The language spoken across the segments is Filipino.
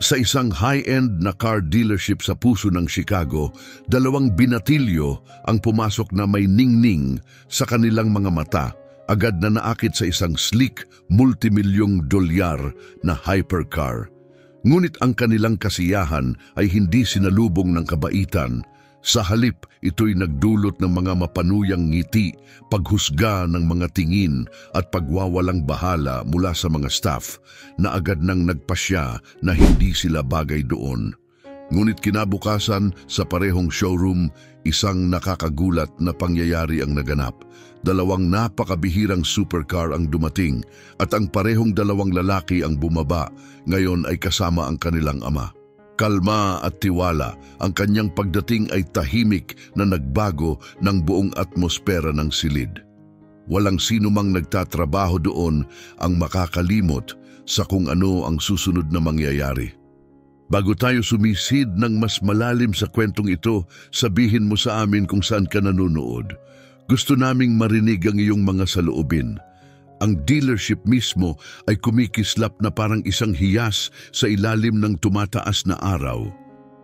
Sa isang high-end na car dealership sa puso ng Chicago, dalawang binatilyo ang pumasok na may ningning sa kanilang mga mata, agad na naakit sa isang sleek, multimilyong dolyar na hypercar. Ngunit ang kanilang kasiyahan ay hindi sinalubong ng kabaitan. Sa halip, ito'y nagdulot ng mga mapanuyang ngiti, paghusga ng mga tingin at pagwawalang bahala mula sa mga staff na agad nang nagpasya na hindi sila bagay doon. Ngunit kinabukasan sa parehong showroom, isang nakakagulat na pangyayari ang naganap. Dalawang napakabihirang supercar ang dumating at ang parehong dalawang lalaki ang bumaba, ngayon ay kasama ang kanilang ama. Kalma at tiwala, ang kanyang pagdating ay tahimik na nagbago ng buong atmosfera ng silid. Walang sino mang nagtatrabaho doon ang makakalimot sa kung ano ang susunod na mangyayari. Bago tayo sumisid ng mas malalim sa kwentong ito, sabihin mo sa amin kung saan ka nanonood. Gusto naming marinig ang iyong mga saloobin. Ang dealership mismo ay kumikislap na parang isang hiyas sa ilalim ng tumataas na araw.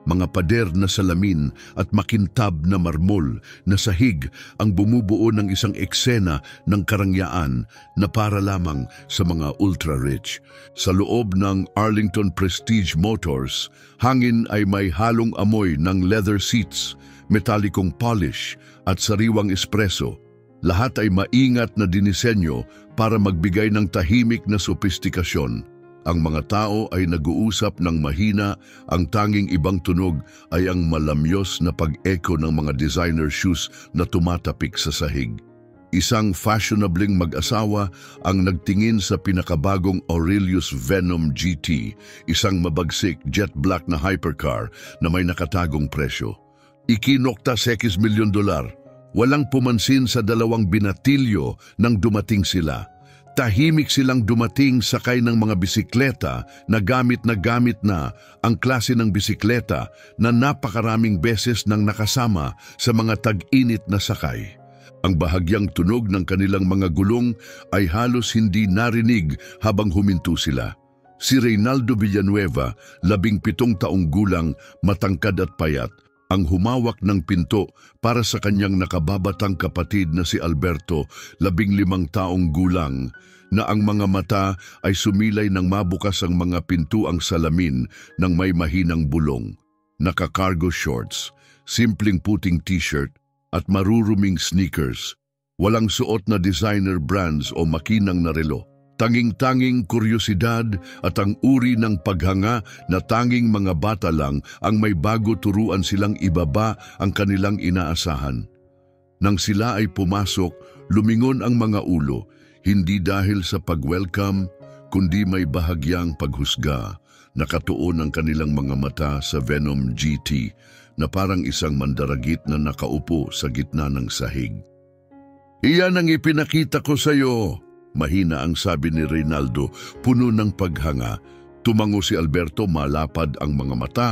Mga pader na salamin at makintab na marmol na sahig ang bumubuo ng isang eksena ng karangyaan na para lamang sa mga ultra-rich. Sa loob ng Arlington Prestige Motors, hangin ay may halong amoy ng leather seats, metalikong polish at sariwang espresso. Lahat ay maingat na dinisenyo para magbigay ng tahimik na sopistikasyon. Ang mga tao ay nag-uusap ng mahina, ang tanging ibang tunog ay ang malamyos na pag-echo ng mga designer shoes na tumatapik sa sahig. Isang fashionabling mag-asawa ang nagtingin sa pinakabagong Aurelius Venom GT, isang mabagsik jet black na hypercar na may nakatagong presyo. Ikinokta $6 milyon. Walang pumansin sa dalawang binatilyo nang dumating sila. Tahimik silang dumating sakay ng mga bisikleta na gamit na ang klase ng bisikleta na napakaraming beses nang nakasama sa mga tag-init na sakay. Ang bahagyang tunog ng kanilang mga gulong ay halos hindi narinig habang huminto sila. Si Reynaldo Villanueva, 17 taong gulang, matangkad at payat, ang humawak ng pinto para sa kanyang nakababatang kapatid na si Alberto, 15 taong gulang, na ang mga mata ay sumilay nang mabukas ang mga pintuang salamin ng may mahinang bulong. Naka-cargo shorts, simpleng puting t-shirt at maruruming sneakers. Walang suot na designer brands o makinang na relo. Tanging-tanging kuryosidad at ang uri ng paghanga na tanging mga bata lang ang may bago turuan silang ibaba ang kanilang inaasahan. Nang sila ay pumasok, lumingon ang mga ulo, hindi dahil sa pag-welcome, kundi may bahagyang paghusga. Nakatuon ang kanilang mga mata sa Venom GT na parang isang mandaragit na nakaupo sa gitna ng sahig. "Iyan ang ipinakita ko sa iyo," mahina ang sabi ni Reynaldo, puno ng paghanga. Tumango si Alberto, malapad ang mga mata.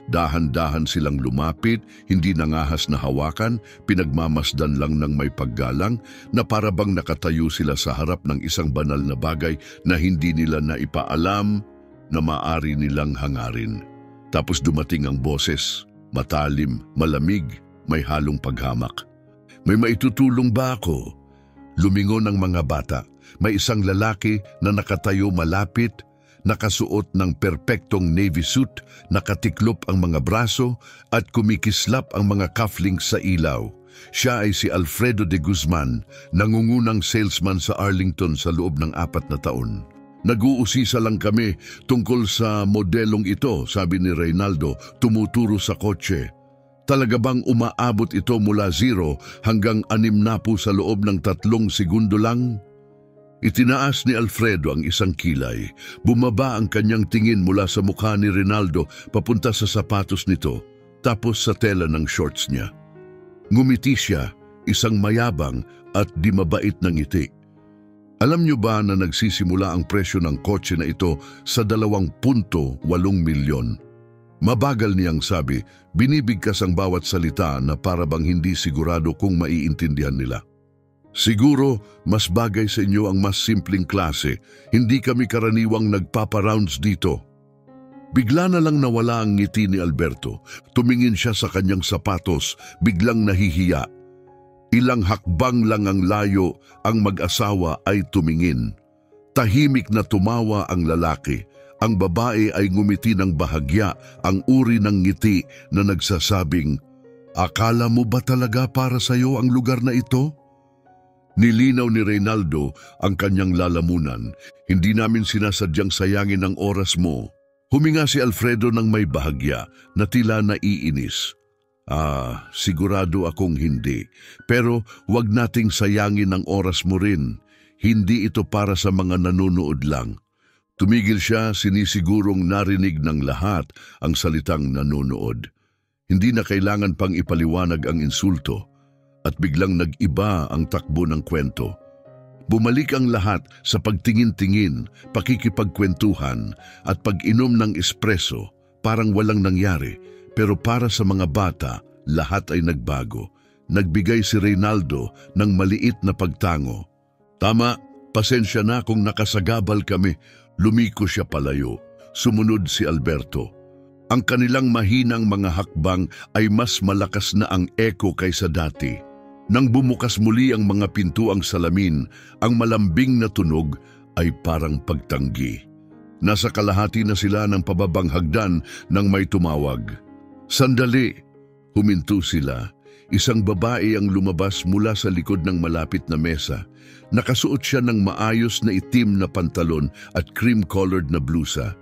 Dahan-dahan silang lumapit, hindi nangahas na hawakan, pinagmamasdan lang ng may paggalang na parabang nakatayo sila sa harap ng isang banal na bagay na hindi nila naipaalam na maaari nilang hangarin. Tapos dumating ang boses, matalim, malamig, may halong paghamak. "May maitutulong ba ako?" Lumingon ang mga bata. May isang lalaki na nakatayo malapit, nakasuot ng perpektong navy suit, nakatiklop ang mga braso at kumikislap ang mga cufflinks sa ilaw. Siya ay si Alfredo de Guzman, nangungunang salesman sa Arlington sa loob ng 4 na taon. "Nag-uusisa lang kami tungkol sa modelong ito," sabi ni Reynaldo, tumuturo sa kotse. "Talaga bang umaabot ito mula 0 hanggang 6 na po sa loob ng 3 segundo lang?" Itinaas ni Alfredo ang isang kilay. Bumaba ang kanyang tingin mula sa mukha ni Reynaldo papunta sa sapatos nito, tapos sa tela ng shorts niya. Ngumiti siya, isang mayabang at di mabait na ngiti. "Alam niyo ba na nagsisimula ang presyo ng kotse na ito sa 2.8 milyon? Mabagal niyang sabi, binibigkas ang bawat salita na parabang hindi sigurado kung maiintindihan nila. "Siguro, mas bagay sa inyo ang mas simpleng klase. Hindi kami karaniwang nagpapa-rounds dito." Bigla na lang nawala ang ngiti ni Alberto. Tumingin siya sa kanyang sapatos, biglang nahihiya. Ilang hakbang lang ang layo, ang mag-asawa ay tumingin. Tahimik na tumawa ang lalaki. Ang babae ay ngumiti ng bahagya, ang uri ng ngiti na nagsasabing, "Akala mo ba talaga para sa iyo ang lugar na ito?" Nilinaw ni Reynaldo ang kanyang lalamunan. "Hindi namin sinasadyang sayangin ang oras mo." Huminga si Alfredo ng may bahagya na tila naiinis. Sigurado akong hindi. Pero wag nating sayangin ang oras mo rin. Hindi ito para sa mga nanonood lang. Tumigil siya, sinisigurong narinig ng lahat ang salitang nanonood. Hindi na kailangan pang ipaliwanag ang insulto at biglang nag-iba ang takbo ng kwento. Bumalik ang lahat sa pagtingin-tingin, pakikipagkwentuhan at pag-inom ng espresso, parang walang nangyari. Pero para sa mga bata, lahat ay nagbago. Nagbigay si Reynaldo ng maliit na pagtango. "Tama, pasensya na kung nakasagabal kami." Lumiko siya palayo. Sumunod si Alberto. Ang kanilang mahinang mga hakbang ay mas malakas na ang echo kaysa dati. Nang bumukas muli ang mga pintuang salamin, ang malambing na tunog ay parang pagtanggi. Nasa kalahati na sila ng pababang hagdan nang may tumawag. "Sandali!" Huminto sila. Isang babae ang lumabas mula sa likod ng malapit na mesa. Nakasuot siya ng maayos na itim na pantalon at cream-colored na blusa.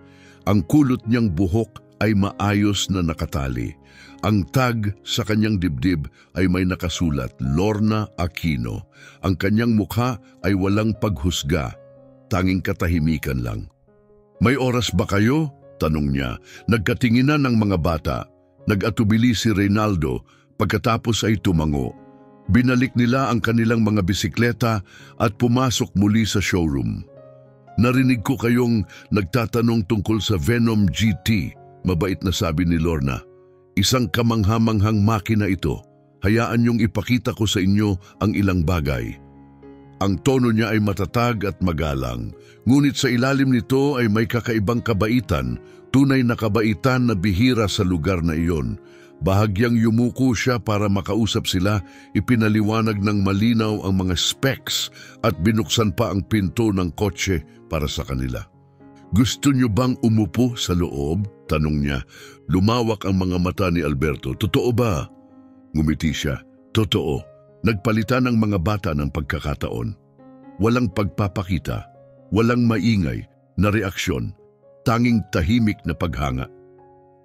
Ang kulot niyang buhok ay maayos na nakatali. Ang tag sa kanyang dibdib ay may nakasulat, Lorna Aquino. Ang kanyang mukha ay walang paghusga, tanging katahimikan lang. "May oras ba kayo?" tanong niya. Nagkatinginan ng mga bata. Nag-atubili si Reynaldo, pagkatapos ay tumango. Binalik nila ang kanilang mga bisikleta at pumasok muli sa showroom. "Narinig ko kayong nagtatanong tungkol sa Venom GT, mabait na sabi ni Lorna. "Isang kamanghamanghang makina ito. Hayaan niyong ipakita ko sa inyo ang ilang bagay." Ang tono niya ay matatag at magalang, ngunit sa ilalim nito ay may kakaibang kabaitan, tunay na kabaitan na bihira sa lugar na iyon. Bahagyang yumuko siya para makausap sila, ipinaliwanag ng malinaw ang mga specs at binuksan pa ang pinto ng kotse para sa kanila. "Gusto niyo bang umupo sa loob?" tanong niya. Lumawak ang mga mata ni Alberto. "Totoo ba?" Ngumiti siya. "Totoo." Nagpalitan ang mga bata ng pagkakataon. Walang pagpapakita, walang maingay na reaksyon, tanging tahimik na paghanga.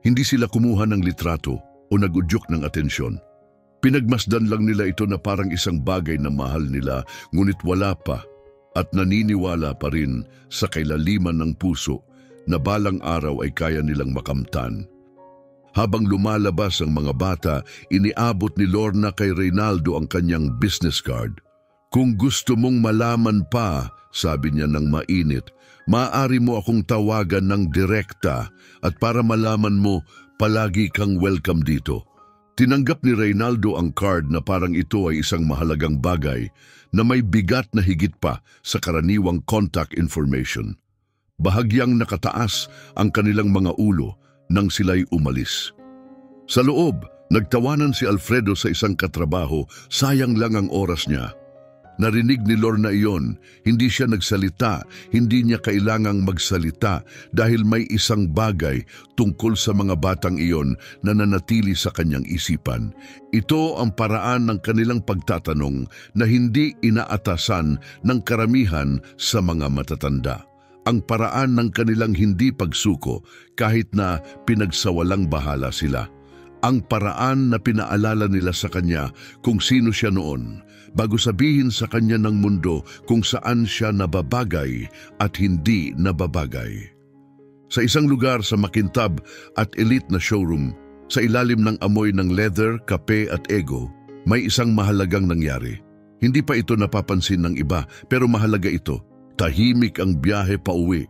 Hindi sila kumuha ng litrato o nagudyok ng atensyon. Pinagmasdan lang nila ito na parang isang bagay na mahal nila, ngunit wala pa at naniniwala pa rin sa kailaliman ng puso na balang araw ay kaya nilang makamtan. Habang lumalabas ang mga bata, iniabot ni Lorna kay Reynaldo ang kanyang business card. "Kung gusto mong malaman pa," sabi niya ng mainit, "maaari mo akong tawagan ng direkta at para malaman mo, palagi kang welcome dito." Tinanggap ni Reynaldo ang card na parang ito ay isang mahalagang bagay na may bigat na higit pa sa karaniwang contact information. Bahagyang nakataas ang kanilang mga ulo nang sila'y umalis. Sa loob, nagtawanan si Alfredo sa isang katrabaho, sayang lang ang oras niya. Narinig ni Lorna iyon, hindi siya nagsalita, hindi niya kailangang magsalita dahil may isang bagay tungkol sa mga batang iyon na nanatili sa kanyang isipan. Ito ang paraan ng kanilang pagtatanong na hindi inaatasan ng karamihan sa mga matatanda. Ang paraan ng kanilang hindi pagsuko kahit na pinagsawalang bahala sila. Ang paraan na pinaalala nila sa kanya kung sino siya noon, bago sabihin sa kanya ng mundo kung saan siya nababagay at hindi nababagay. Sa isang lugar sa makintab at elite na showroom, sa ilalim ng amoy ng leather, kape at ego, may isang mahalagang nangyari. Hindi pa ito napapansin ng iba, pero mahalaga ito. Tahimik ang biyahe pa uwi.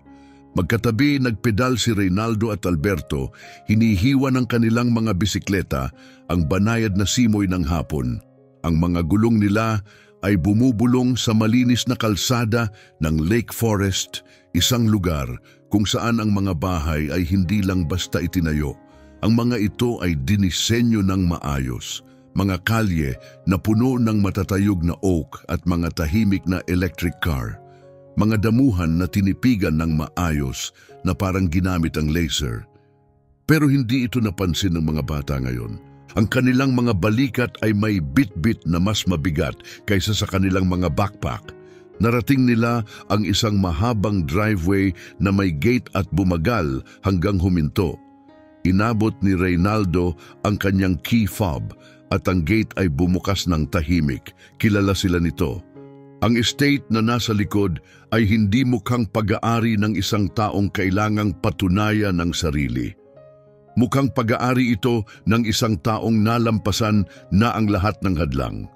Magkatabi nagpedal si Reynaldo at Alberto, hinihiwa ng kanilang mga bisikleta ang banayad na simoy ng hapon. Ang mga gulong nila ay bumubulong sa malinis na kalsada ng Lake Forest, isang lugar kung saan ang mga bahay ay hindi lang basta itinayo. Ang mga ito ay dinisenyo ng maayos. Mga kalye na puno ng matatayog na oak at mga tahimik na electric car. Mga damuhan na tinipigan ng maayos na parang ginamit ang laser. Pero hindi ito napansin ng mga bata ngayon. Ang kanilang mga balikat ay may bit-bit na mas mabigat kaysa sa kanilang mga backpack. Narating nila ang isang mahabang driveway na may gate at bumagal hanggang huminto. Inabot ni Reynaldo ang kanyang key fob at ang gate ay bumukas ng tahimik. Kilala sila nito. Ang estate na nasa likod ay hindi mukhang pag-aari ng isang taong kailangang patunayan ng sarili. Mukhang pag-aari ito ng isang taong nalampasan na ang lahat ng hadlang.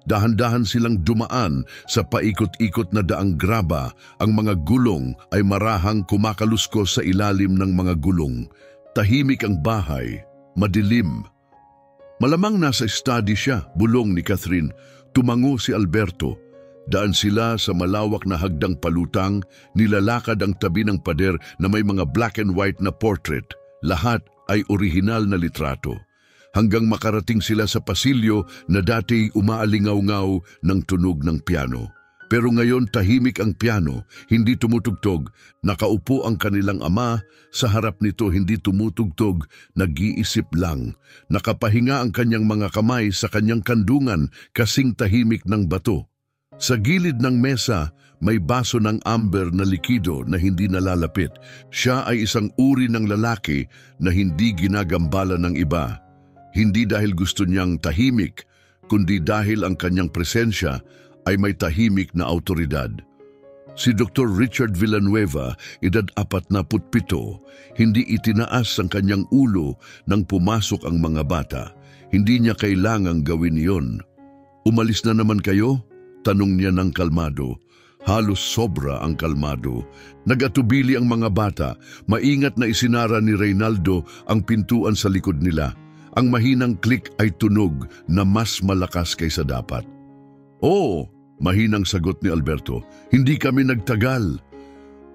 Dahan-dahan silang dumaan sa paikot-ikot na daang graba. Ang mga gulong ay marahang kumakaluskos sa ilalim ng mga gulong. Tahimik ang bahay, madilim. Malamang nasa study siya, bulong ni Catherine. Tumango si Alberto. Daan sila sa malawak na hagdang palutang, nilalakad ang tabi ng pader na may mga black and white na portrait. Lahat ay orihinal na litrato. Hanggang makarating sila sa pasilyo na dati umaalingaw-ngaw ng tunog ng piano. Pero ngayon tahimik ang piano, hindi tumutugtog. Nakaupo ang kanilang ama, sa harap nito hindi tumutugtog, nag-iisip lang. Nakapahinga ang kanyang mga kamay sa kanyang kandungan, kasing tahimik ng bato. Sa gilid ng mesa, may baso ng amber na likido na hindi nalalapit. Siya ay isang uri ng lalaki na hindi ginagambala ng iba. Hindi dahil gusto niyang tahimik, kundi dahil ang kanyang presensya ay may tahimik na autoridad. Si Dr. Richard Villanueva, edad 47, hindi itinaas ang kanyang ulo nang pumasok ang mga bata. Hindi niya kailangang gawin iyon. Umalis na naman kayo? Tanong niya ng kalmado. Halos sobra ang kalmado. Nag-atubili ang mga bata. Maingat na isinara ni Reynaldo ang pintuan sa likod nila. Ang mahinang click ay tunog na mas malakas kaysa dapat. "Oo," mahinang sagot ni Alberto. "Hindi kami nagtagal."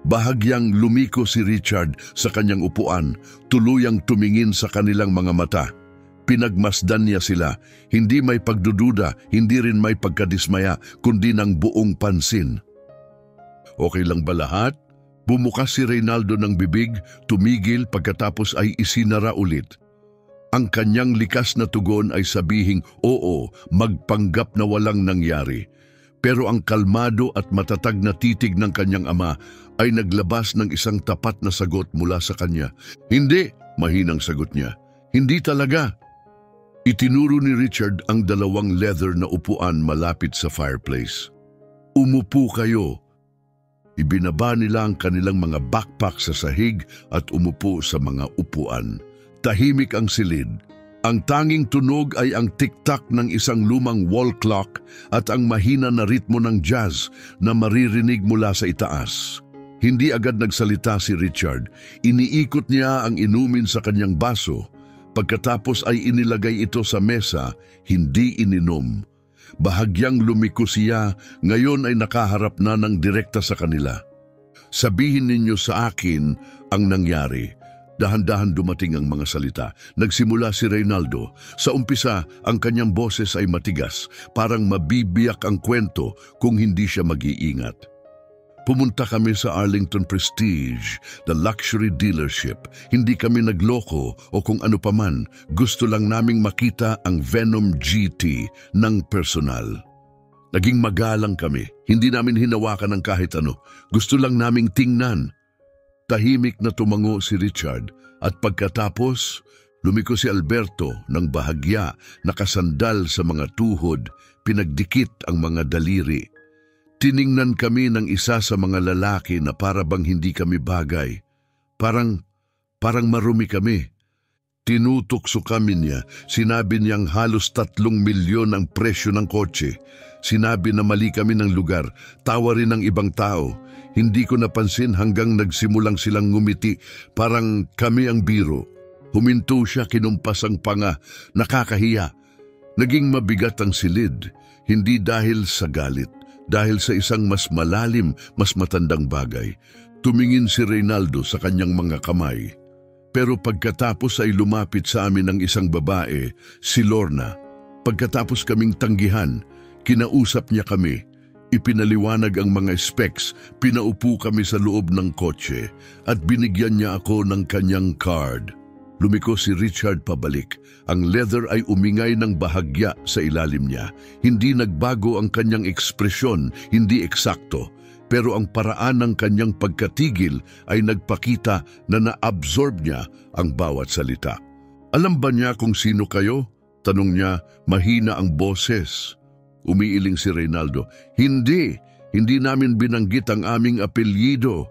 Bahagyang lumiko si Richard sa kanyang upuan, tuluyang tumingin sa kanilang mga mata. Pinagmasdan niya sila, hindi may pagdududa, hindi rin may pagkadismaya, kundi ng buong pansin. "Okay lang ba lahat?" Bumukas si Reynaldo ng bibig, tumigil pagkatapos ay isinara ulit. Ang kanyang likas na tugon ay sabihing oo, magpanggap na walang nangyari. Pero ang kalmado at matatag na titig ng kanyang ama ay naglabas ng isang tapat na sagot mula sa kanya. "Hindi," mahinang sagot niya. "Hindi talaga." Itinuro ni Richard ang dalawang leather na upuan malapit sa fireplace. "Umupo kayo." Ibinaba nila ang kanilang mga backpack sa sahig at umupo sa mga upuan. Tahimik ang silid. Ang tanging tunog ay ang tiktak ng isang lumang wall clock at ang mahina na ritmo ng jazz na maririnig mula sa itaas. Hindi agad nagsalita si Richard. Iniikot niya ang inumin sa kanyang baso. Pagkatapos ay inilagay ito sa mesa, hindi ininom. Bahagyang lumiko siya, ngayon ay nakaharap na ng direkta sa kanila. "Sabihin ninyo sa akin ang nangyari." Dahan-dahan dumating ang mga salita. Nagsimula si Reynaldo. Sa umpisa, ang kanyang boses ay matigas, parang mabibiyak ang kwento kung hindi siya mag-iingat. "Pumunta kami sa Arlington Prestige, the luxury dealership. Hindi kami nagloko o kung ano paman. Gusto lang naming makita ang Venom GT ng personal. Naging magalang kami. Hindi namin hinawakan ng kahit ano. Gusto lang naming tingnan." Tahimik na tumango si Richard at pagkatapos, lumiko si Alberto ng bahagya, nakasandal sa mga tuhod, pinagdikit ang mga daliri. Tiningnan kami ng isa sa mga lalaki na para bang hindi kami bagay. Parang marumi kami. Tinutukso kami niya. Sinabi niyang halos 3 milyon ang presyo ng kotse. Sinabi na mali kami ng lugar. Tawa rin ng ibang tao. Hindi ko napansin hanggang nagsimulang silang ngumiti. Parang kami ang biro. Huminto siya, kinumpas ang panga. Nakakahiya. Naging mabigat ang silid. Hindi dahil sa galit. Dahil sa isang mas malalim, mas matandang bagay. Tumingin si Reynaldo sa kanyang mga kamay. Pero pagkatapos ay lumapit sa amin ang isang babae, si Lorna. Pagkatapos kaming tanggihan, kinausap niya kami. Ipinaliwanag ang mga specs, pinaupo kami sa loob ng kotse at binigyan niya ako ng kanyang card. Lumiko si Richard pabalik. Ang leather ay umingay ng bahagya sa ilalim niya. Hindi nagbago ang kanyang ekspresyon, hindi eksakto. Pero ang paraan ng kanyang pagkatigil ay nagpakita na na-absorb niya ang bawat salita. Alam ba niya kung sino kayo? Tanong niya, mahina ang boses. Umiiling si Reynaldo. Hindi namin binanggit ang aming apelyido.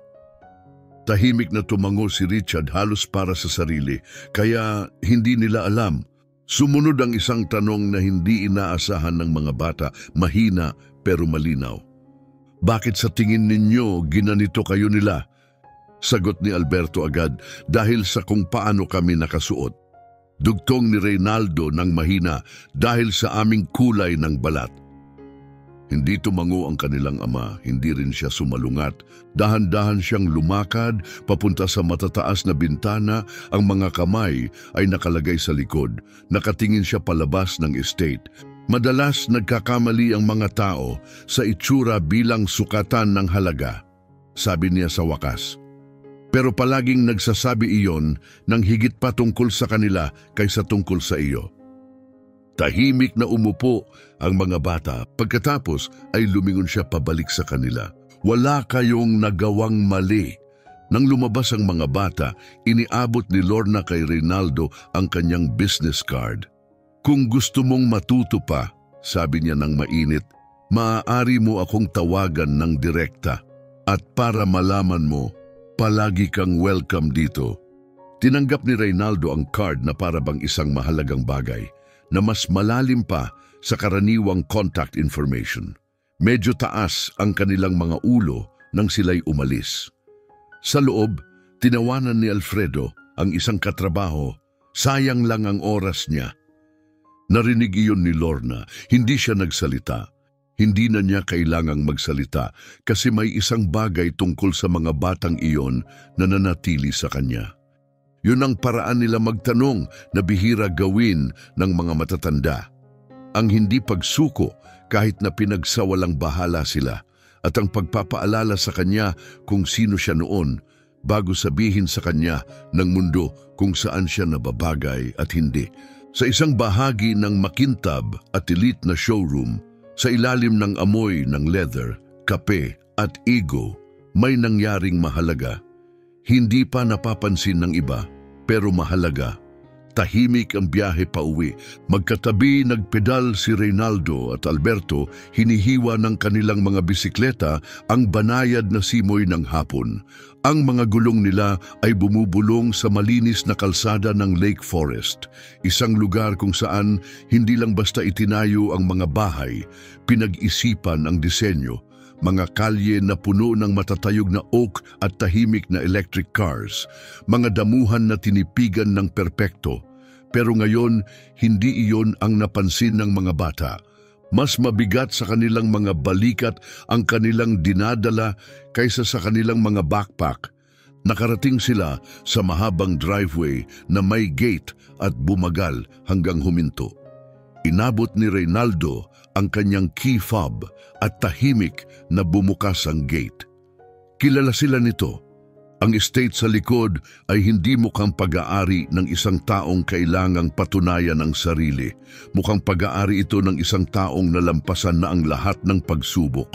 Tahimik na tumango si Richard halos para sa sarili, kaya hindi nila alam. Sumunod ang isang tanong na hindi inaasahan ng mga bata, mahina pero malinaw. Bakit sa tingin ninyo ginanito kayo nila? Sagot ni Alberto agad, dahil sa kung paano kami nakasuot. Dugtong ni Reynaldo ng mahina, dahil sa aming kulay ng balat. Hindi tumango ang kanilang ama, hindi rin siya sumalungat. Dahan-dahan siyang lumakad, papunta sa matataas na bintana, ang mga kamay ay nakalagay sa likod. Nakatingin siya palabas ng estate. Madalas nagkakamali ang mga tao sa itsura bilang sukatan ng halaga, sabi niya sa wakas. Pero palaging nagsasabi iyon ng higit pa tungkol sa kanila kaysa tungkol sa iyo. Tahimik na umupo ang mga bata. Pagkatapos ay lumingon siya pabalik sa kanila. Wala kayong nagawang mali. Nang lumabas ang mga bata, iniabot ni Lorna kay Reynaldo ang kanyang business card. Kung gusto mong matuto pa, sabi niya ng mainit, maaari mo akong tawagan ng direkta. At para malaman mo, palagi kang welcome dito. Tinanggap ni Reynaldo ang card na para bang isang mahalagang bagay na mas malalim pa sa karaniwang contact information. Medyo taas ang kanilang mga ulo nang sila'y umalis. Sa loob, tinawanan ni Alfredo ang isang katrabaho. Sayang lang ang oras niya. Narinig iyon ni Lorna, hindi siya nagsalita. Hindi na niya kailangang magsalita kasi may isang bagay tungkol sa mga batang iyon na nanatili sa kanya. Yun ang paraan nila magtanong na bihira gawin ng mga matatanda. Ang hindi pagsuko kahit na pinagsawalang bahala sila at ang pagpapaalala sa kanya kung sino siya noon bago sabihin sa kanya ng mundo kung saan siya nababagay at hindi. Sa isang bahagi ng makintab at elite na showroom, sa ilalim ng amoy ng leather, kape at ego, may nangyaring mahalaga. Hindi pa napapansin ng iba, pero mahalaga. Tahimik ang biyahe pauwi. Magkatabi nagpedal si Reynaldo at Alberto, hinihiwa ng kanilang mga bisikleta ang banayad na simoy ng hapon. Ang mga gulong nila ay bumubulong sa malinis na kalsada ng Lake Forest, isang lugar kung saan hindi lang basta itinayo ang mga bahay, pinag-isipan ang disenyo, mga kalye na puno ng matatayog na oak at tahimik na electric cars, mga damuhan na tinipigan ng perpekto. Pero ngayon, hindi iyon ang napansin ng mga bata. Mas mabigat sa kanilang mga balikat ang kanilang dinadala kaysa sa kanilang mga backpack. Nakarating sila sa mahabang driveway na may gate at bumagal hanggang huminto. Inabot ni Reynaldo ang kanyang key fob at tahimik na bumukas ang gate. Kilala sila nito. Ang estate sa likod ay hindi mukhang pag-aari ng isang taong kailangang patunayan ang sarili. Mukhang pag-aari ito ng isang taong nalampasan na ang lahat ng pagsubok.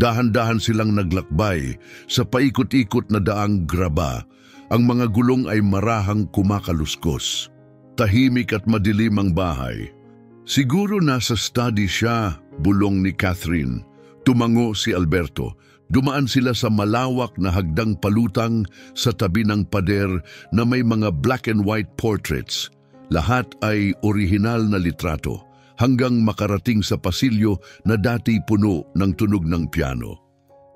Dahan-dahan silang naglakbay sa paikot-ikot na daang graba. Ang mga gulong ay marahang kumakaluskos. Tahimik at madilim ang bahay. Siguro nasa study siya, bulong ni Catherine. Tumango si Alberto. Dumaan sila sa malawak na hagdang palutang sa tabi ng pader na may mga black and white portraits. Lahat ay orihinal na litrato hanggang makarating sa pasilyo na dati puno ng tunog ng piano.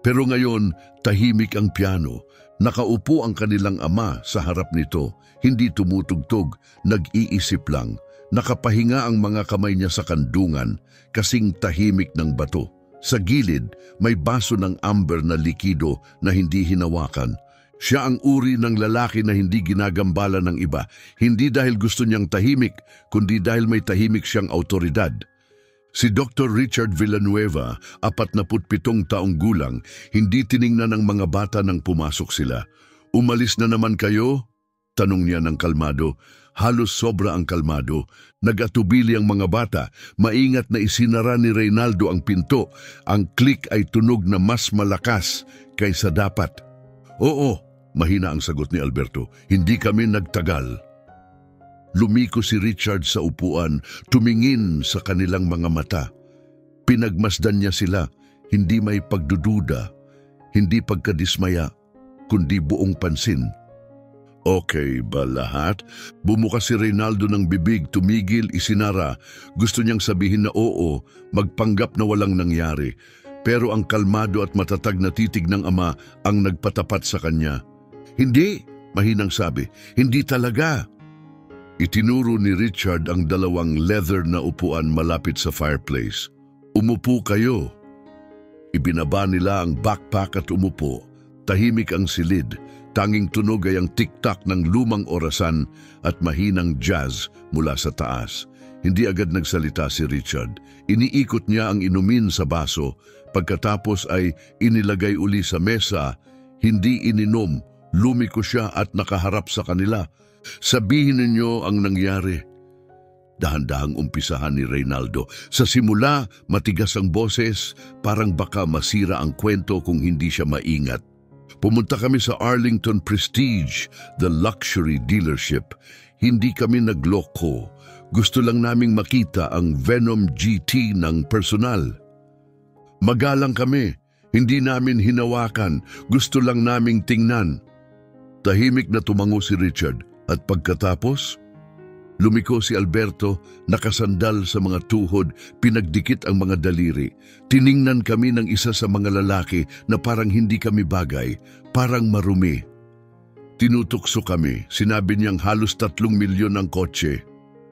Pero ngayon, tahimik ang piano. Nakaupo ang kanilang ama sa harap nito, hindi tumutugtog, nag-iisip lang. Nakapahinga ang mga kamay niya sa kandungan, kasing tahimik ng bato. Sa gilid, may baso ng amber na likido na hindi hinawakan. Siya ang uri ng lalaki na hindi ginagambala ng iba, hindi dahil gusto niyang tahimik, kundi dahil may tahimik siyang autoridad. Si Dr. Richard Villanueva, 47 taong gulang, hindi tiningnan ng mga bata nang pumasok sila. "Umalis na naman kayo?" tanong niya ng kalmado. Halos sobra ang kalmado. Nag-atubili ang mga bata. Maingat na isinara ni Reynaldo ang pinto. Ang click ay tunog na mas malakas kaysa dapat. "Oo," mahina ang sagot ni Alberto. "Hindi kami nagtagal." Lumiko si Richard sa upuan, tumingin sa kanilang mga mata. Pinagmasdan niya sila, hindi may pagdududa, hindi pagkadismaya, kundi buong pansin. "Okay ba lahat?" Bumukas si Reynaldo ng bibig, tumigil, isinara. Gusto niyang sabihin na oo, magpanggap na walang nangyari. Pero ang kalmado at matatag na titig ng ama ang nagpatapat sa kanya. "Hindi," mahinang sabi, "hindi talaga." Itinuro ni Richard ang dalawang leather na upuan malapit sa fireplace. "Umupo kayo." Ibinaba nila ang backpack at umupo. Tahimik ang silid. Tanging tunog ay ang tiktak ng lumang orasan at mahinang jazz mula sa taas. Hindi agad nagsalita si Richard. Iniikot niya ang inumin sa baso. Pagkatapos ay inilagay uli sa mesa. Hindi ininom. Lumiko siya at nakaharap sa kanila. "Sabihin ninyo ang nangyari." Dahan-dahang umpisahan ni Reynaldo. Sa simula, matigas ang boses, parang baka masira ang kwento kung hindi siya maingat. "Pumunta kami sa Arlington Prestige, the luxury dealership. Hindi kami nagloko. Gusto lang naming makita ang Venom GT ng personal. Magalang kami, hindi namin hinawakan, gusto lang naming tingnan." Tahimik na tumango si Richard at pagkatapos, lumiko si Alberto, nakasandal sa mga tuhod, pinagdikit ang mga daliri. Tiningnan kami ng isa sa mga lalaki na parang hindi kami bagay, parang marumi. Tinutukso kami, sinabi niyang halos 3 milyon ang kotse.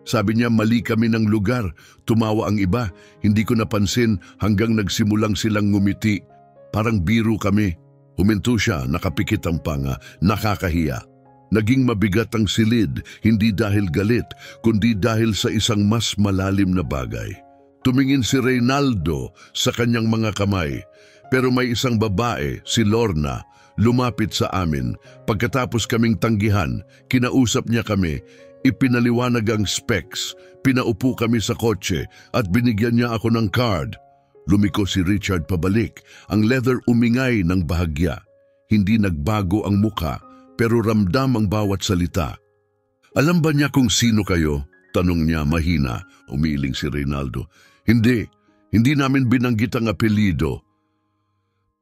Sabi niya mali kami ng lugar, tumawa ang iba, hindi ko napansin hanggang nagsimulang silang ngumiti. Parang biro kami. Huminto siya, nakapikit ang panga, nakakahiya. Naging mabigat ang silid, hindi dahil galit, kundi dahil sa isang mas malalim na bagay. Tumingin si Reynaldo sa kanyang mga kamay, pero may isang babae, si Lorna, lumapit sa amin. Pagkatapos kaming tanggihan, kinausap niya kami, ipinaliwanag ang specs, pinaupo kami sa kotse at binigyan niya ako ng card. Lumiko si Richard pabalik, ang leather umingay ng bahagya. Hindi nagbago ang muka, pero ramdam ang bawat salita. "Alam ba niya kung sino kayo?" tanong niya mahina. Umiiling si Reynaldo. Hindi namin binanggit ang apelyido."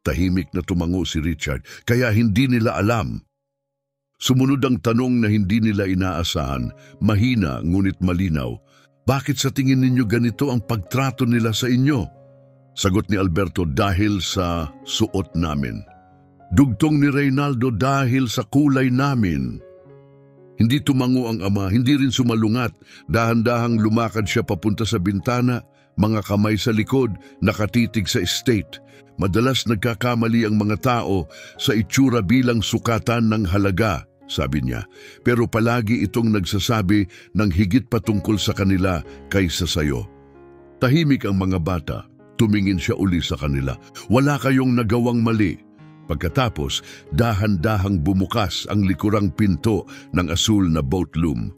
Tahimik na tumango si Richard, "Kaya hindi nila alam." Sumunod ang tanong na hindi nila inaasahan, mahina ngunit malinaw. "Bakit sa tingin ninyo ganito ang pagtrato nila sa inyo?" Sagot ni Alberto, "Dahil sa suot namin." Dugtong ni Reynaldo, "Dahil sa kulay namin." Hindi tumango ang ama, hindi rin sumalungat. Dahan-dahang lumakad siya papunta sa bintana, mga kamay sa likod, nakatitig sa estate. Madalas nagkakamali ang mga tao sa itsura bilang sukatan ng halaga, sabi niya. Pero palagi itong nagsasabi ng higit patungkol sa kanila kaysa sayo. Tahimik ang mga bata. Tumingin siya uli sa kanila. "Wala kayong nagawang mali." Pagkatapos, dahan-dahang bumukas ang likurang pinto ng asul na boatloom.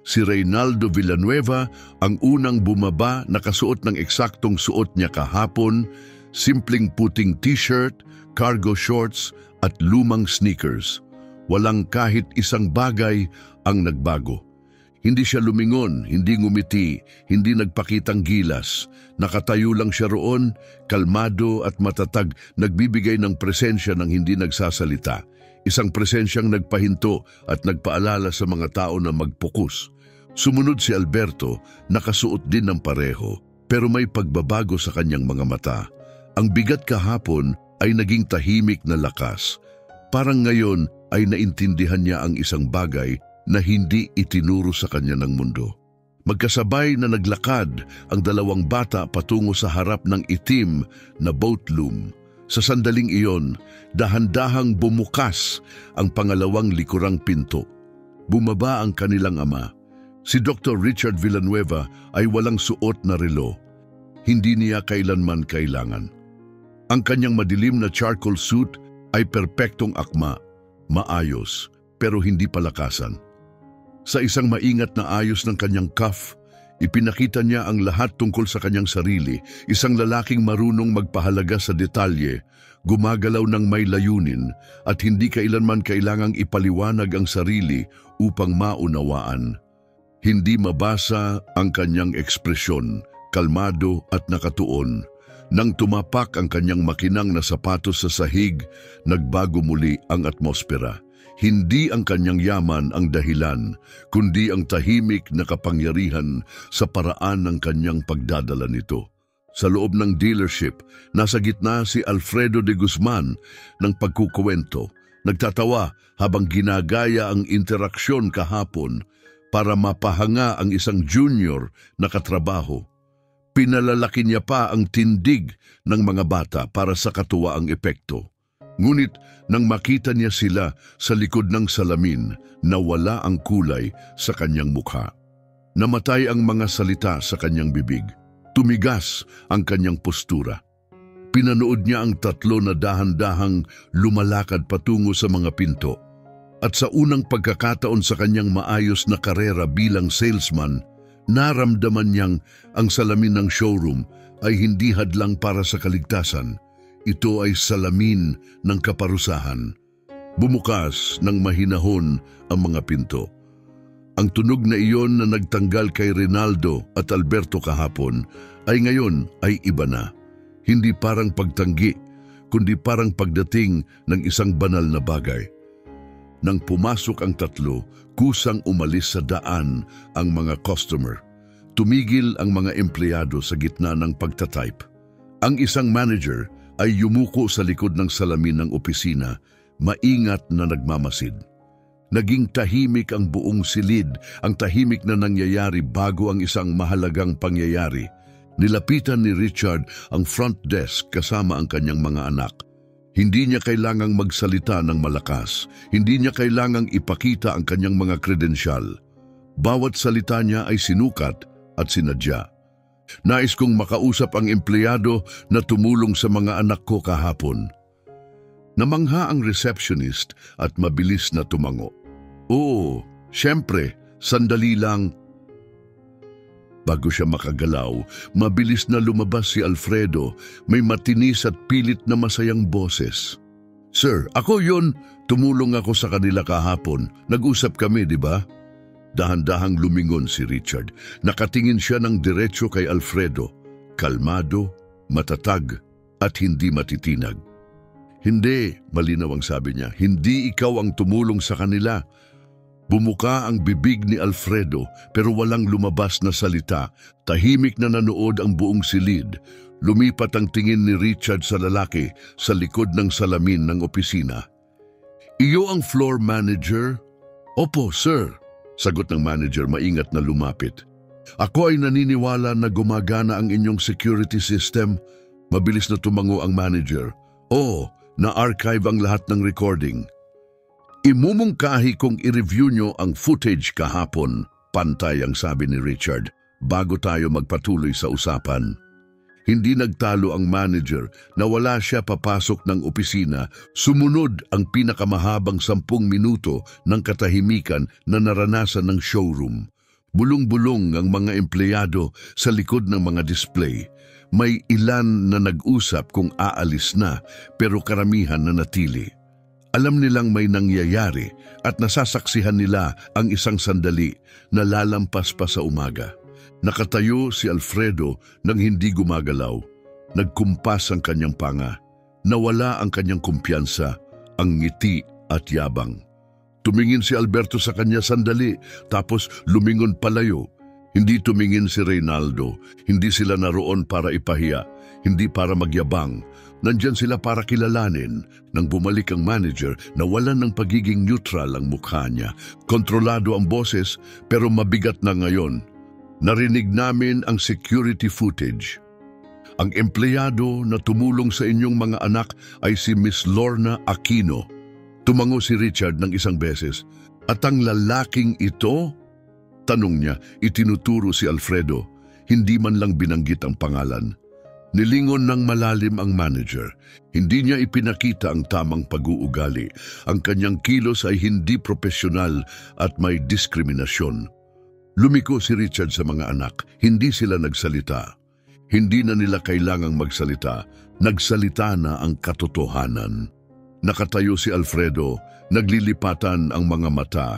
Si Reynaldo Villanueva ang unang bumaba, nakasuot ng eksaktong suot niya kahapon, simpleng puting t-shirt, cargo shorts at lumang sneakers. Walang kahit isang bagay ang nagbago. Hindi siya lumingon, hindi ngumiti, hindi nagpakitang gilas. Nakatayo lang siya roon, kalmado at matatag, nagbibigay ng presensya ng hindi nagsasalita. Isang presensyang nagpahinto at nagpaalala sa mga tao na magpukus. Sumunod si Alberto, nakasuot din ng pareho, pero may pagbabago sa kanyang mga mata. Ang bigat kahapon ay naging tahimik na lakas. Parang ngayon ay naintindihan niya ang isang bagay na hindi itinuro sa kanya ng mundo. Magkasabay na naglakad ang dalawang bata patungo sa harap ng itim na boat loom. Sa sandaling iyon, dahan-dahang bumukas ang pangalawang likurang pinto. Bumaba ang kanilang ama. Si Dr. Richard Villanueva ay walang suot na relo. Hindi niya kailanman kailangan. Ang kanyang madilim na charcoal suit ay perpektong akma, maayos, pero hindi palakasan. Sa isang maingat na ayos ng kanyang cuff, ipinakita niya ang lahat tungkol sa kanyang sarili, isang lalaking marunong magpahalaga sa detalye, gumagalaw ng may layunin at hindi kailanman kailangang ipaliwanag ang sarili upang maunawaan. Hindi mabasa ang kanyang ekspresyon, kalmado at nakatuon. Nang tumapak ang kanyang makinang na sapatos sa sahig, nagbago muli ang atmosfera. Hindi ang kanyang yaman ang dahilan, kundi ang tahimik na kapangyarihan sa paraan ng kanyang pagdadala nito. Sa loob ng dealership, nasa gitna si Alfredo de Guzman ng pagkukuwento, nagtatawa habang ginagaya ang interaksyon kahapon para mapahanga ang isang junior na katrabaho. Pinalalaki niya pa ang tindig ng mga bata para sa katuwaang epekto. Ngunit nang makita niya sila sa likod ng salamin, nawala ang kulay sa kanyang mukha. Namatay ang mga salita sa kanyang bibig. Tumigas ang kanyang postura. Pinanood niya ang tatlo na dahan-dahang lumalakad patungo sa mga pinto. At sa unang pagkakataon sa kanyang maayos na karera bilang salesman, naramdaman niyang ang salamin ng showroom ay hindi hadlang para sa kaligtasan. Ito ay salamin ng kaparusahan. Bumukas ng mahinahon ang mga pinto. Ang tunog na iyon na nagtanggal kay Rinaldo at Alberto kahapon ay ngayon ay iba na. Hindi parang pagtanggi, kundi parang pagdating ng isang banal na bagay. Nang pumasok ang tatlo, kusang umalis sa daan ang mga customer. Tumigil ang mga empleyado sa gitna ng pagtatype. Ang isang manager ay yumuko sa likod ng salamin ng opisina, maingat na nagmamasid. Naging tahimik ang buong silid, ang tahimik na nangyayari bago ang isang mahalagang pangyayari. Nilapitan ni Richard ang front desk kasama ang kanyang mga anak. Hindi niya kailangang magsalita ng malakas, hindi niya kailangang ipakita ang kanyang mga kredensyal. Bawat salita niya ay sinukat at sinadya. Nais kong makausap ang empleyado na tumulong sa mga anak ko kahapon. Namangha ang receptionist at mabilis na tumango. Oo, syempre, sandali lang. Bago siya makagalaw, mabilis na lumabas si Alfredo, may matinis at pilit na masayang boses. Sir, ako yun. Tumulong ako sa kanila kahapon. Nag-usap kami, di ba? Dahan-dahang lumingon si Richard. Nakatingin siya ng diretso kay Alfredo. Kalmado, matatag, at hindi matitinag. Hindi, malinaw ang sabi niya, hindi ikaw ang tumulong sa kanila. Bumuka ang bibig ni Alfredo pero walang lumabas na salita. Tahimik na nanood ang buong silid. Lumipat ang tingin ni Richard sa lalaki sa likod ng salamin ng opisina. Iyo ang floor manager? Opo, sir. Sagot ng manager maingat na lumapit. Ako ay naniniwala na gumagana ang inyong security system. Mabilis na tumango ang manager. Oo, na-archive ang lahat ng recording. Imumungkahi kong i-review nyo ang footage kahapon, pantay ang sabi ni Richard, bago tayo magpatuloy sa usapan. Hindi nagtalo ang manager na wala siya papasok ng opisina. Sumunod ang pinakamahabang 10 minuto ng katahimikan na naranasan ng showroom. Bulong-bulong ang mga empleyado sa likod ng mga display. May ilan na nag-usap kung aalis na pero karamihan na natili. Alam nilang may nangyayari at nasasaksihan nila ang isang sandali na lalampas pa sa umaga. Nakatayo si Alfredo nang hindi gumagalaw. Nagkumpas ang kanyang panga. Nawala ang kanyang kumpiyansa, ang ngiti at yabang. Tumingin si Alberto sa kanya sandali, tapos lumingon palayo. Hindi tumingin si Reynaldo. Hindi sila naroon para ipahiya, hindi para magyabang. Nandyan sila para kilalanin. Nang bumalik ang manager, nawalan ng pagiging neutral ang mukha niya. Kontrolado ang boses, pero mabigat na ngayon. Narinig namin ang security footage. Ang empleyado na tumulong sa inyong mga anak ay si Miss Lorna Aquino. Tumango si Richard ng isang beses. At ang lalaking ito? Tanong niya, itinuturo si Alfredo. Hindi man lang binanggit ang pangalan. Nilingon ng malalim ang manager. Hindi niya ipinakita ang tamang pag-uugali. Ang kanyang kilos ay hindi profesional at may diskriminasyon. Lumiko si Richard sa mga anak. Hindi sila nagsalita. Hindi na nila kailangang magsalita. Nagsalita na ang katotohanan. Nakatayo si Alfredo, naglilipatan ang mga mata.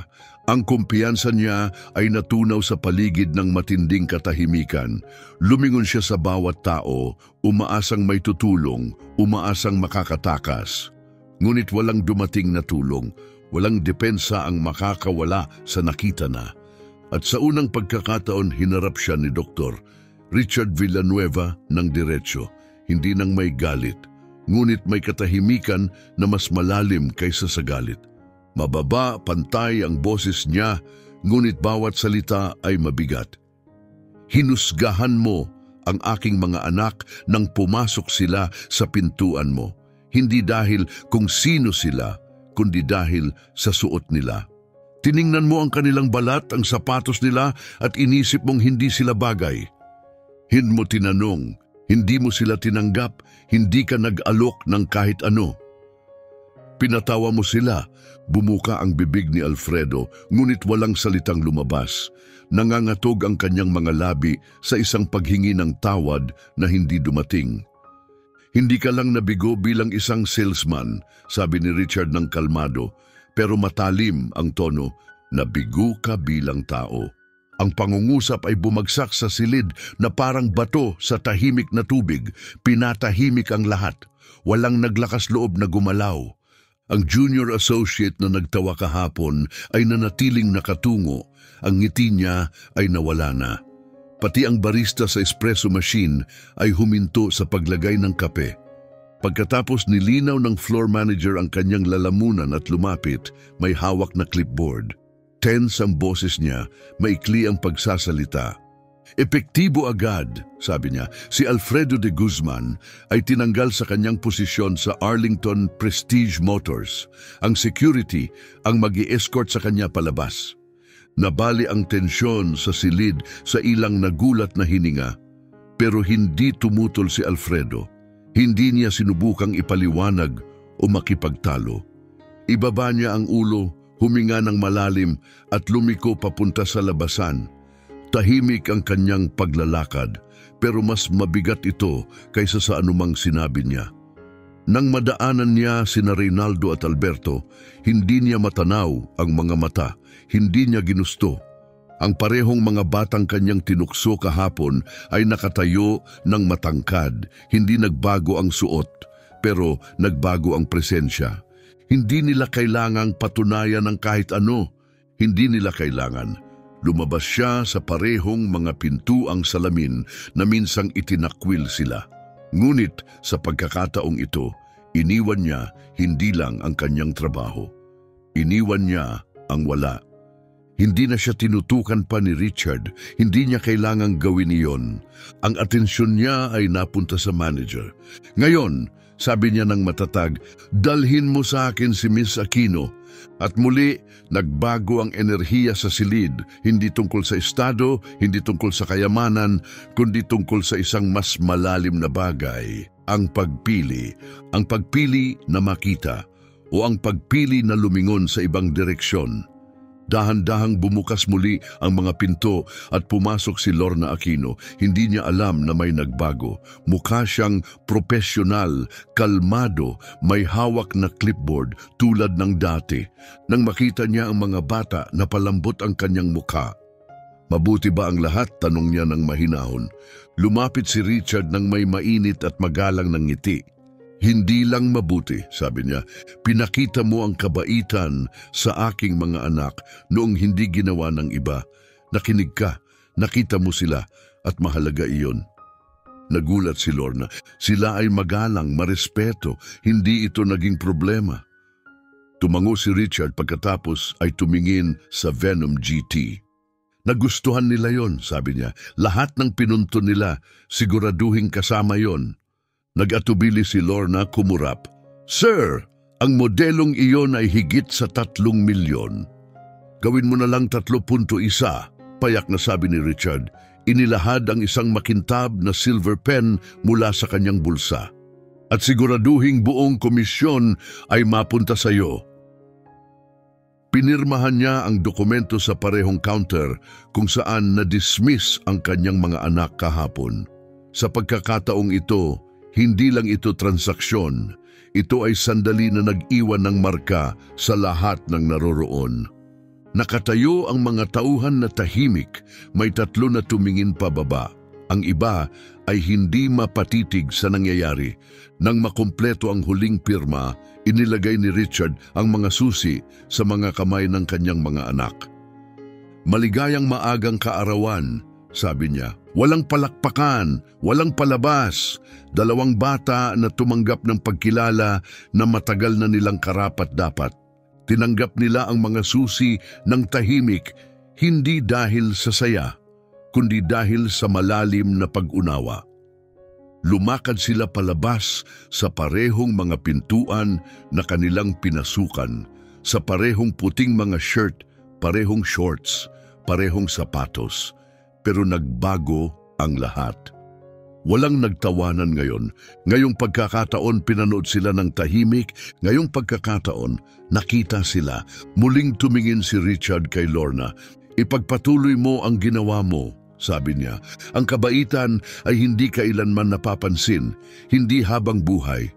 Ang kumpiyansa niya ay natunaw sa paligid ng matinding katahimikan. Lumingon siya sa bawat tao, umaasang may tutulong, umaasang makakatakas. Ngunit walang dumating na tulong, walang depensa ang makakawala sa nakita na. At sa unang pagkakataon, hinarap siya ni Dr. Richard Villanueva ng diretsyo, hindi nang may galit, ngunit may katahimikan na mas malalim kaysa sa galit. Mababa, pantay ang boses niya, ngunit bawat salita ay mabigat. Hinusgahan mo ang aking mga anak nang pumasok sila sa pintuan mo, hindi dahil kung sino sila, kundi dahil sa suot nila. Tiningnan mo ang kanilang balat, ang sapatos nila at inisip mong hindi sila bagay. Hindi mo tinanong, hindi mo sila tinanggap, hindi ka nag-alok ng kahit ano. Pinatawa mo sila, bumuka ang bibig ni Alfredo, ngunit walang salitang lumabas. Nangangatog ang kanyang mga labi sa isang paghingi ng tawad na hindi dumating. Hindi ka lang nabigo bilang isang salesman, sabi ni Richard ng kalmado, pero matalim ang tono, nabigo ka bilang tao. Ang pangungusap ay bumagsak sa silid na parang bato sa tahimik na tubig. Pinatahimik ang lahat. Walang naglakas loob na gumalaw. Ang junior associate na nagtawa kahapon ay nanatiling nakatungo. Ang ngiti niya ay nawala na. Pati ang barista sa espresso machine ay huminto sa paglagay ng kape. Pagkatapos nilinaw ng floor manager ang kanyang lalamunan at lumapit, may hawak na clipboard. Tense ang boses niya, maikli ang pagsasalita. Epektibo agad, sabi niya, si Alfredo de Guzman ay tinanggal sa kanyang posisyon sa Arlington Prestige Motors. Ang security ang mag-i-escort sa kanya palabas. Nabali ang tensyon sa silid sa ilang nagulat na hininga. Pero hindi tumutol si Alfredo. Hindi niya sinubukang ipaliwanag o makipagtalo. Ibaba niya ang ulo, huminga ng malalim at lumiko papunta sa labasan. Tahimik ang kanyang paglalakad, pero mas mabigat ito kaysa sa anumang sinabi niya. Nang madaanan niya sina Reynaldo at Alberto, hindi niya matanaw ang mga mata, hindi niya ginusto. Ang parehong mga batang kanyang tinukso kahapon ay nakatayo ng matangkad, hindi nagbago ang suot, pero nagbago ang presensya. Hindi nila kailangang patunayan ng kahit ano. Hindi nila kailangan. Lumabas siya sa parehong mga pintuang salamin na minsang itinakwil sila. Ngunit sa pagkakataong ito, iniwan niya hindi lang ang kanyang trabaho. Iniwan niya ang wala. Hindi na siya tinutukan pa ni Richard. Hindi niya kailangang gawin iyon. Ang atensyon niya ay napunta sa manager. Ngayon, sabi niya ng matatag, dalhin mo sa akin si Miss Aquino. At muli, nagbago ang enerhiya sa silid, hindi tungkol sa estado, hindi tungkol sa kayamanan, kundi tungkol sa isang mas malalim na bagay, ang pagpili. Ang pagpili na makita o ang pagpili na lumingon sa ibang direksyon. Dahan-dahang bumukas muli ang mga pinto at pumasok si Lorna Aquino. Hindi niya alam na may nagbago. Mukha siyang profesional, kalmado, may hawak na clipboard tulad ng dati. Nang makita niya ang mga bata, napalambot ang kanyang mukha. Mabuti ba ang lahat? Tanong niya ng mahinahon. Lumapit si Richard ng may mainit at magalang ng ngiti. Hindi lang mabuti, sabi niya, pinakita mo ang kabaitan sa aking mga anak noong hindi ginawa ng iba. Nakinig ka, nakita mo sila at mahalaga iyon. Nagulat si Lorna. Sila ay magalang, marespeto, hindi ito naging problema. Tumango si Richard pagkatapos ay tumingin sa Venom GT. Nagustuhan nila yon, sabi niya. Lahat ng pinunto nila, siguraduhing kasama yon. Nag-atubili si Lorna kumurap. Sir, ang modelong iyon ay higit sa 3 milyon. Gawin mo na lang 3.1, payak na sabi ni Richard. Inilahad ang isang makintab na silver pen mula sa kanyang bulsa. At siguraduhing buong komisyon ay mapunta sa iyo. Pinirmahan niya ang dokumento sa parehong counter kung saan na-dismiss ang kanyang mga anak kahapon. Sa pagkakataong ito, hindi lang ito transaksyon. Ito ay sandali na nag-iwan ng marka sa lahat ng naroroon. Nakatayo ang mga tauhan na tahimik, may 3 na tumingin pababa. Ang iba ay hindi mapatitig sa nangyayari. Nang makumpleto ang huling pirma, inilagay ni Richard ang mga susi sa mga kamay ng kanyang mga anak. Maligayang maagang kaarawan, sabi niya. Walang palakpakan, walang palabas. 2 bata na tumanggap ng pagkilala na matagal na nilang karapat-dapat. Tinanggap nila ang mga susi ng tahimik, hindi dahil sa saya, kundi dahil sa malalim na pag-unawa. Lumakad sila palabas sa parehong mga pintuan na kanilang pinasukan, sa parehong puting mga shirt, parehong shorts, parehong sapatos, pero nagbago ang lahat. Walang nagtawanan ngayon. Ngayong pagkakataon pinanood sila ng tahimik. Ngayong pagkakataon nakita sila. Muling tumingin si Richard kay Lorna. Ipagpatuloy mo ang ginawa mo, sabi niya. Ang kabaitan ay hindi kailanman napapansin, hindi habang buhay.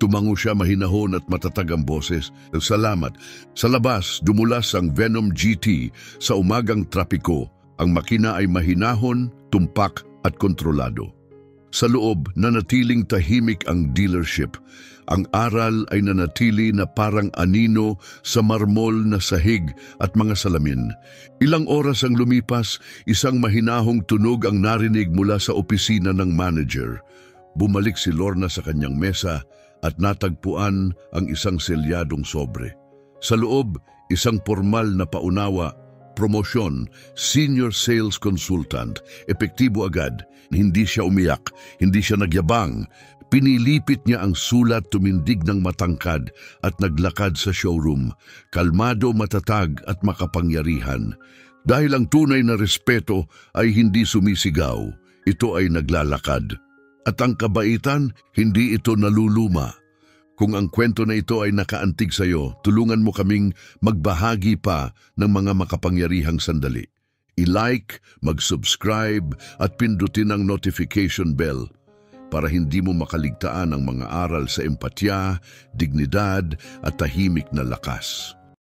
Tumango siya mahinahon at matatag ang boses. Salamat. Sa labas, dumulas ang Venom GT sa umagang trapiko. Ang makina ay mahinahon, tumpak at kontrolado. Sa loob, nanatiling tahimik ang dealership. Ang aral ay nanatili na parang anino sa marmol na sahig at mga salamin. Ilang oras ang lumipas, isang mahinahong tunog ang narinig mula sa opisina ng manager. Bumalik si Lorna sa kanyang mesa at natagpuan ang isang selyadong sobre. Sa loob, isang formal na paunawa, promosyon, senior sales consultant, epektibo agad. Hindi siya umiyak, hindi siya nagyabang. Pinilipit niya ang sulat, tumindig ng matangkad at naglakad sa showroom. Kalmado, matatag at makapangyarihan. Dahil ang tunay na respeto ay hindi sumisigaw, ito ay naglalakad. At ang kabaitan, hindi ito naluluma. Kung ang kwento na ito ay nakaantig sa iyo, tulungan mo kaming magbahagi pa ng mga makapangyarihang sandali. I-like, mag-subscribe at pindutin ang notification bell para hindi mo makaligtaan ang mga aral sa empatya, dignidad at tahimik na lakas.